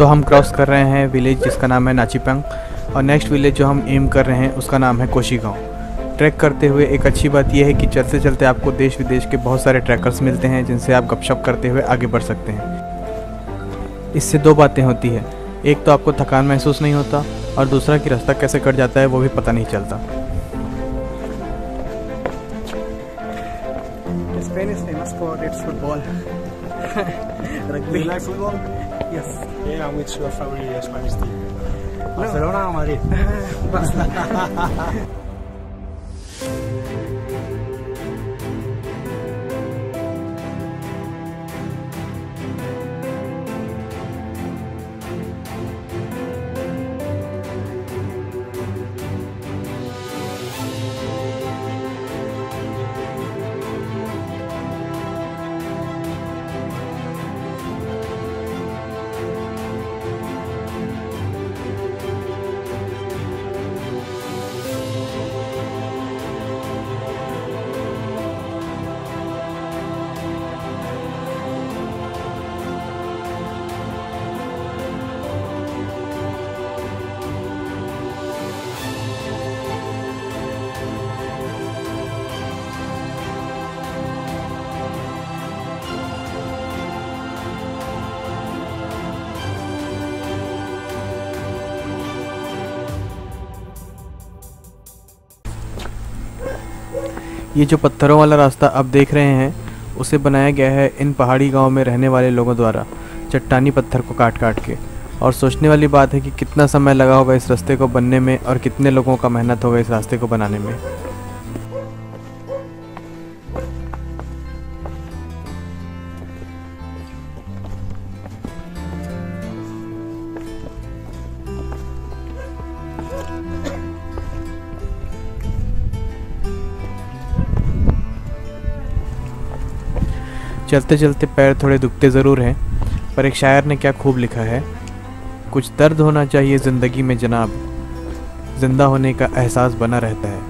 तो हम क्रॉस कर रहे हैं विलेज जिसका नाम है नाचीपंग और नेक्स्ट विलेज जो हम एम कर रहे हैं उसका नाम है कोशीगांव। ट्रैक करते हुए एक अच्छी बात यह है कि चलते चलते आपको देश विदेश के बहुत सारे ट्रैकर्स मिलते हैं जिनसे आप गपशप करते हुए आगे बढ़ सकते हैं। इससे दो बातें होती है, एक तो आपको थकान महसूस नहीं होता और दूसरा कि रास्ता कैसे कट जाता है वो भी पता नहीं चलता। Spain is famous for its football. Rugby. Do you like football? Yes. Yeah, and which your favorite Spanish team? Barcelona or Madrid? Barcelona. ये जो पत्थरों वाला रास्ता आप देख रहे हैं उसे बनाया गया है इन पहाड़ी गांव में रहने वाले लोगों द्वारा चट्टानी पत्थर को काट काट के। और सोचने वाली बात है कि कितना समय लगा होगा इस रास्ते को बनने में और कितने लोगों का मेहनत होगा इस रास्ते को बनाने में। चलते चलते पैर थोड़े दुखते ज़रूर हैं, पर एक शायर ने क्या खूब लिखा है, कुछ दर्द होना चाहिए ज़िंदगी में जनाब, जिंदा होने का एहसास बना रहता है।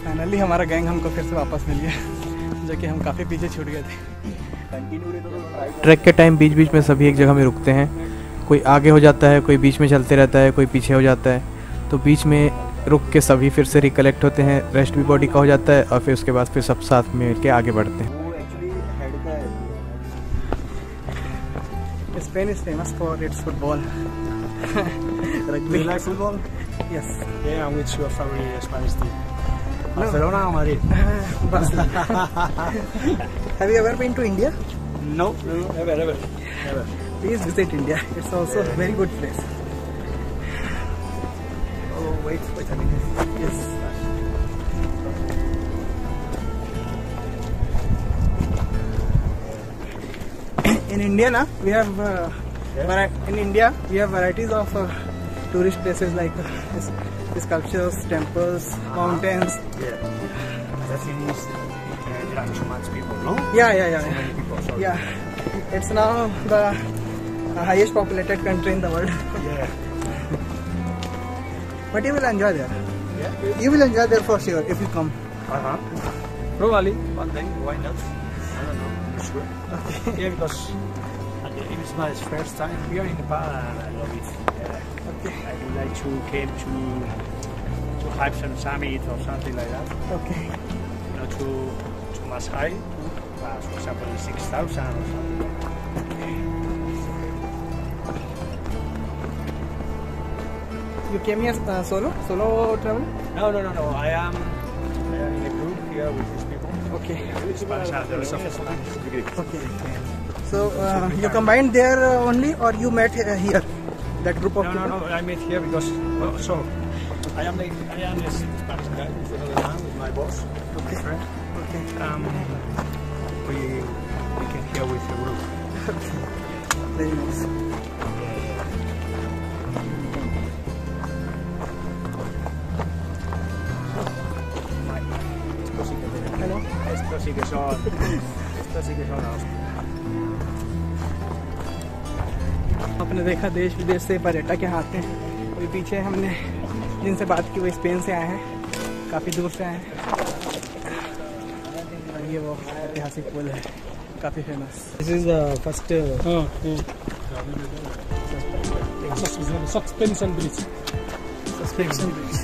फाइनली हमारा गैंग हमको फिर से वापस मिल गया, जो कि हम काफ़ी पीछे छूट गए थे। ट्रैक के टाइम बीच बीच में सभी एक जगह में रुकते हैं, कोई आगे हो जाता है, कोई बीच में चलते रहता है, कोई पीछे हो जाता है। तो बीच में रुक के सभी फिर से रिकलेक्ट होते हैं, रेस्ट भी बॉडी का हो जाता है और फिर उसके बाद फिर सब साथ में मिल के आगे बढ़ते हैं। Spain is famous for its football. Rugby. Do you like football? Yes. Yeah, and which your favorite Spanish team? Barcelona or Madrid? Barcelona. Have you ever been to India? No, never. Please visit India. It's also a very good place. Oh, wait a minute. Yes. In India, na, we have varieties of tourist places like sculptures, temples, mountains. Yeah. That means there are too much people, no? Yeah. Too many people, sorry. Yeah. It's now the highest populated country in the world. Yeah. But you will enjoy there. Yeah. You will enjoy there for sure if you come. Probably one day. Why not? I don't know. I'm not sure. Okay. Yeah, because it's my first time here in Nepal and I love it. Yeah. Okay. I would like to came to have some summit or something like that. Okay. Not too much high. For example, 6,000 or something like that. You came here solo travel? No. I am in a group here with these people. Okay. Spanish and the rest of the Spanish. Okay. So you combined there only, or you met here? That group of people? No. I met here because I am the Spanish guy with another man, with my boss. Okay. Friend. Okay. We came here with the group. Very nice. Estos sí que son आपने देखा देश विदेश से पर्यटक यहाँ आते हैं। अभी पीछे हमने जिनसे बात की वो स्पेन से आए हैं, काफ़ी दूर से आए हैं। और ये वो ऐतिहासिक पुल है, काफ़ी famous. This is first suspension bridge. Suspension bridge.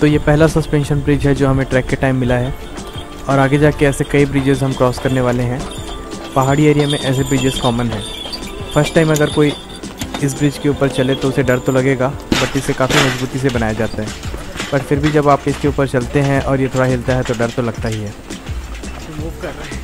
तो ये पहला सस्पेंशन ब्रिज है जो हमें ट्रैक के टाइम मिला है, और आगे जाके ऐसे कई ब्रिजेस हम क्रॉस करने वाले हैं। पहाड़ी एरिया में ऐसे ब्रिजेस कॉमन है। फर्स्ट टाइम अगर कोई इस ब्रिज के ऊपर चले तो उसे डर तो लगेगा, बट इसे काफ़ी मजबूती से बनाया जाता है। बट फिर भी जब आप इसके ऊपर चलते हैं और ये थोड़ा हिलता है तो डर तो लगता ही है। मूव कर रहे हैं।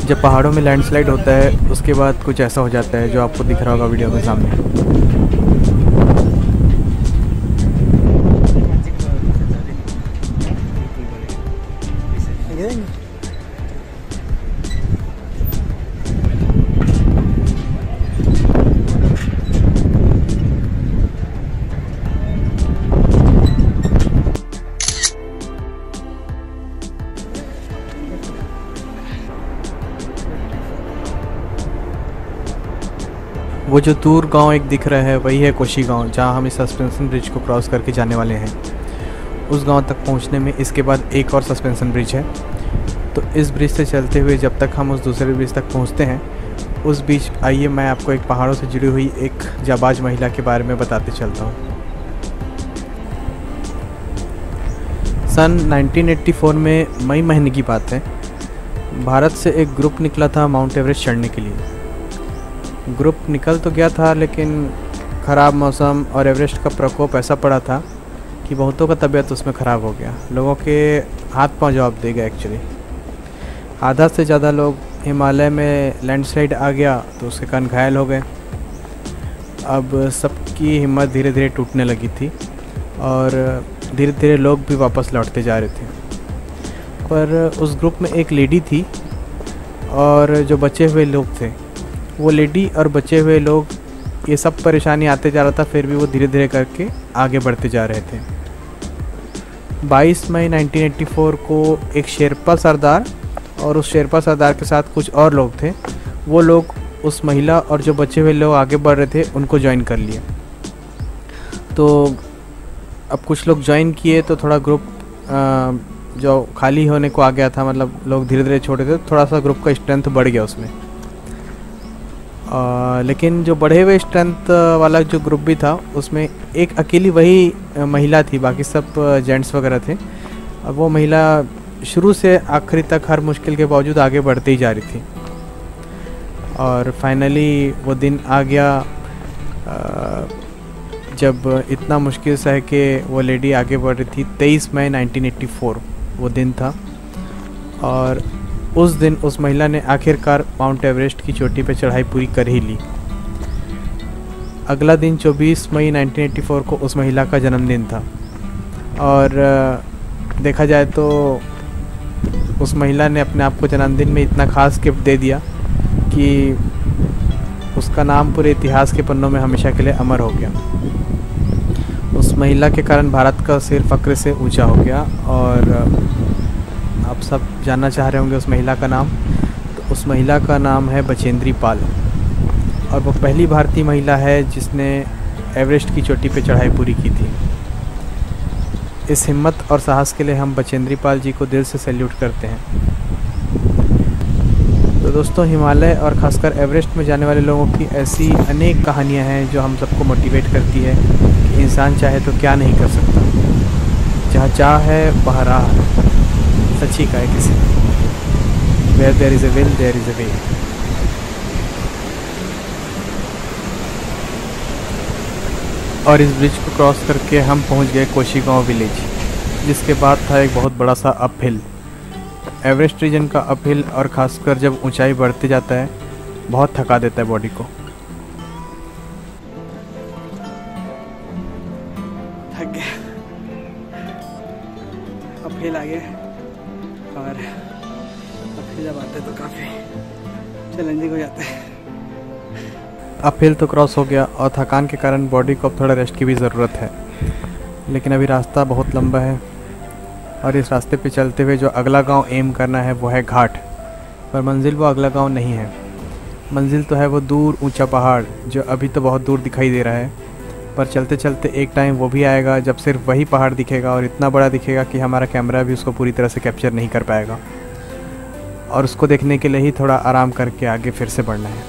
जब पहाड़ों में लैंडस्लाइड होता है उसके बाद कुछ ऐसा हो जाता है जो आपको दिख रहा होगा वीडियो में सामने। वो जो दूर गांव एक दिख रहा है वही है कोशी गांव, जहां हम इस सस्पेंशन ब्रिज को क्रॉस करके जाने वाले हैं। उस गांव तक पहुंचने में इसके बाद एक और सस्पेंशन ब्रिज है। तो इस ब्रिज से चलते हुए जब तक हम उस दूसरे ब्रिज तक पहुंचते हैं, उस बीच आइए मैं आपको एक पहाड़ों से जुड़ी हुई एक जाबाज महिला के बारे में बताते चलता हूँ। सन 1984 में मई महीने की बात है। भारत से एक ग्रुप निकला था माउंट एवरेस्ट चढ़ने के लिए। ग्रुप निकल तो गया था, लेकिन ख़राब मौसम और एवरेस्ट का प्रकोप ऐसा पड़ा था कि बहुतों का तबीयत उसमें ख़राब हो गया। लोगों के हाथ पांव जवाब दे गए एक्चुअली। आधा से ज़्यादा लोग हिमालय में लैंडस्लाइड आ गया तो उसके कारण घायल हो गए। अब सबकी हिम्मत धीरे धीरे टूटने लगी थी और धीरे धीरे लोग भी वापस लौटते जा रहे थे। पर उस ग्रुप में एक लेडी थी और जो बचे हुए लोग थे, वो लेडी और बचे हुए लोग, ये सब परेशानी आते जा रहा था, फिर भी वो धीरे धीरे करके आगे बढ़ते जा रहे थे। 22 मई 1984 को एक शेरपा सरदार और उस शेरपा सरदार के साथ कुछ और लोग थे। वो लोग उस महिला और जो बचे हुए लोग आगे बढ़ रहे थे उनको ज्वाइन कर लिए। तो अब कुछ लोग ज्वाइन किए तो थोड़ा ग्रुप जो खाली होने को आ गया था, मतलब लोग धीरे धीरे छोड़े थे, थोड़ा सा ग्रुप का स्ट्रेंथ बढ़ गया उसमें। लेकिन जो बढ़े हुए स्ट्रेंथ वाला जो ग्रुप भी था उसमें एक अकेली वही महिला थी, बाकी सब जेंट्स वगैरह थे। अब वो महिला शुरू से आखिरी तक हर मुश्किल के बावजूद आगे बढ़ते ही जा रही थी। और फाइनली वो दिन आ गया जब इतना मुश्किल सह के वो लेडी आगे बढ़ रही थी। 23 मई 1984 वो दिन था, और उस दिन उस महिला ने आखिरकार माउंट एवरेस्ट की चोटी पर चढ़ाई पूरी कर ही ली। अगला दिन 24 मई 1984 को उस महिला का जन्मदिन था, और देखा जाए तो उस महिला ने अपने आप को जन्मदिन में इतना खास गिफ्ट दे दिया कि उसका नाम पूरे इतिहास के पन्नों में हमेशा के लिए अमर हो गया। उस महिला के कारण भारत का सिर फक्र से ऊंचा हो गया। और आप सब जानना चाह रहे होंगे उस महिला का नाम। तो उस महिला का नाम है बचेंद्री पाल, और वो पहली भारतीय महिला है जिसने एवरेस्ट की चोटी पे चढ़ाई पूरी की थी। इस हिम्मत और साहस के लिए हम बचेंद्री पाल जी को दिल से सैल्यूट करते हैं। तो दोस्तों, हिमालय और ख़ासकर एवरेस्ट में जाने वाले लोगों की ऐसी अनेक कहानियां हैं जो हम सबको मोटिवेट करती है कि इंसान चाहे तो क्या नहीं कर सकता। जहाँ चाह है वहाँ राह है, सच्ची का है किसी। Where there is a will, there is a way। और इस ब्रिज को क्रॉस करके हम पहुंच गए कोशी गांव विलेज, जिसके बाद था एक बहुत बड़ा सा अपहिल। एवरेस्ट रीजन का अपहिल, और ख़ासकर जब ऊंचाई बढ़ते जाता है, बहुत थका देता है बॉडी को। थक गया। अपहिल आ गया और अपहिल जब आते हैं तो काफ़ी चैलेंजिंग हो जाता है। अपहिल तो क्रॉस हो गया और थकान के कारण बॉडी को अब थोड़ा रेस्ट की भी ज़रूरत है, लेकिन अभी रास्ता बहुत लंबा है और इस रास्ते पे चलते हुए जो अगला गांव एम करना है वो है घाट, पर मंजिल वो अगला गांव नहीं है। मंजिल तो है वो दूर ऊंचा पहाड़ जो अभी तो बहुत दूर दिखाई दे रहा है, पर चलते चलते एक टाइम वो भी आएगा जब सिर्फ वही पहाड़ दिखेगा और इतना बड़ा दिखेगा कि हमारा कैमरा भी उसको पूरी तरह से कैप्चर नहीं कर पाएगा, और उसको देखने के लिए ही थोड़ा आराम करके आगे फिर से बढ़ना है।